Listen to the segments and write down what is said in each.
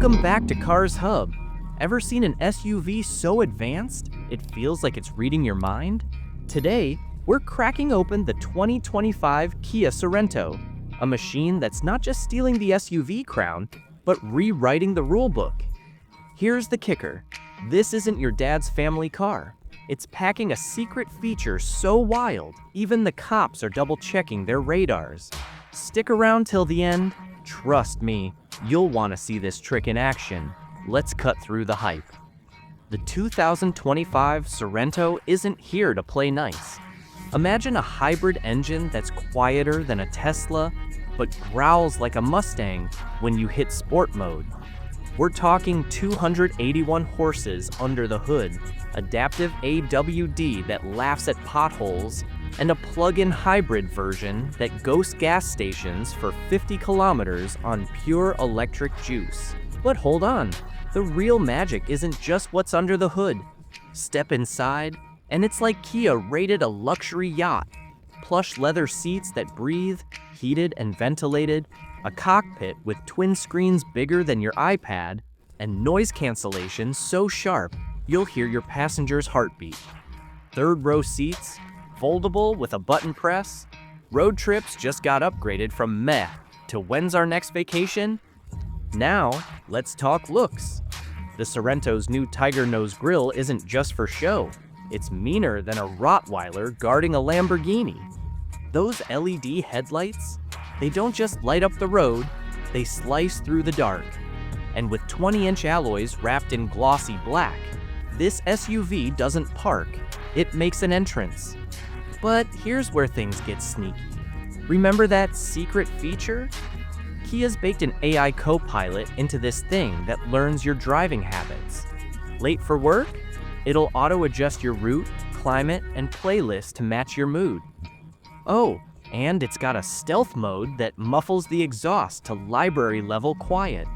Welcome back to Cars Hub. Ever seen an SUV so advanced, it feels like it's reading your mind? Today, we're cracking open the 2025 Kia Sorento, a machine that's not just stealing the SUV crown, but rewriting the rulebook. Here's the kicker. This isn't your dad's family car. It's packing a secret feature so wild, even the cops are double-checking their radars. Stick around till the end. Trust me, you'll want to see this trick in action. Let's cut through the hype. The 2025 Sorento isn't here to play nice. Imagine a hybrid engine that's quieter than a Tesla, but growls like a Mustang when you hit sport mode. We're talking 281 horses under the hood, adaptive AWD that laughs at potholes, and a plug-in hybrid version that ghosts gas stations for 50 kilometers on pure electric juice. But hold on, the real magic isn't just what's under the hood. Step inside, and it's like Kia rated a luxury yacht. Plush leather seats that breathe, heated and ventilated, a cockpit with twin screens bigger than your iPad, and noise cancellation so sharp you'll hear your passenger's heartbeat. Third row seats, foldable with a button press. Road trips just got upgraded from meh to when's our next vacation? Now, let's talk looks. The Sorento's new tiger nose grille isn't just for show. It's meaner than a Rottweiler guarding a Lamborghini. Those LED headlights, they don't just light up the road, they slice through the dark. And with 20-inch alloys wrapped in glossy black, this SUV doesn't park, it makes an entrance. But here's where things get sneaky. Remember that secret feature? Kia's baked an AI co-pilot into this thing that learns your driving habits. Late for work? It'll auto-adjust your route, climate, and playlist to match your mood. Oh, and it's got a stealth mode that muffles the exhaust to library-level quiet.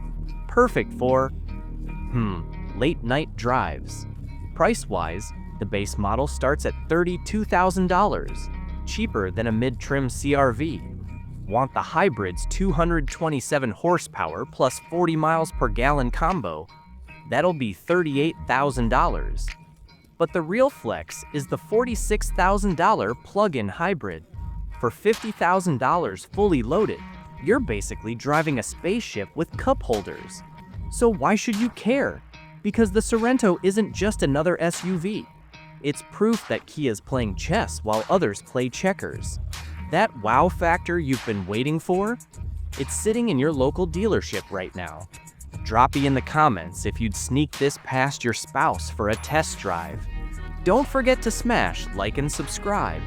Perfect for, late-night drives. Price-wise, the base model starts at $32,000, cheaper than a mid-trim CR-V. Want the hybrid's 227 horsepower plus 40 miles per gallon combo? That'll be $38,000. But the real flex is the $46,000 plug-in hybrid. For $50,000 fully loaded, you're basically driving a spaceship with cup holders. So why should you care? Because the Sorento isn't just another SUV. It's proof that Kia's playing chess while others play checkers. That wow factor you've been waiting for? It's sitting in your local dealership right now. Drop me in the comments if you'd sneak this past your spouse for a test drive. Don't forget to smash like and subscribe.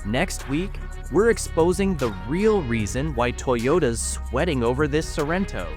Next week, we're exposing the real reason why Toyota's sweating over this Sorento.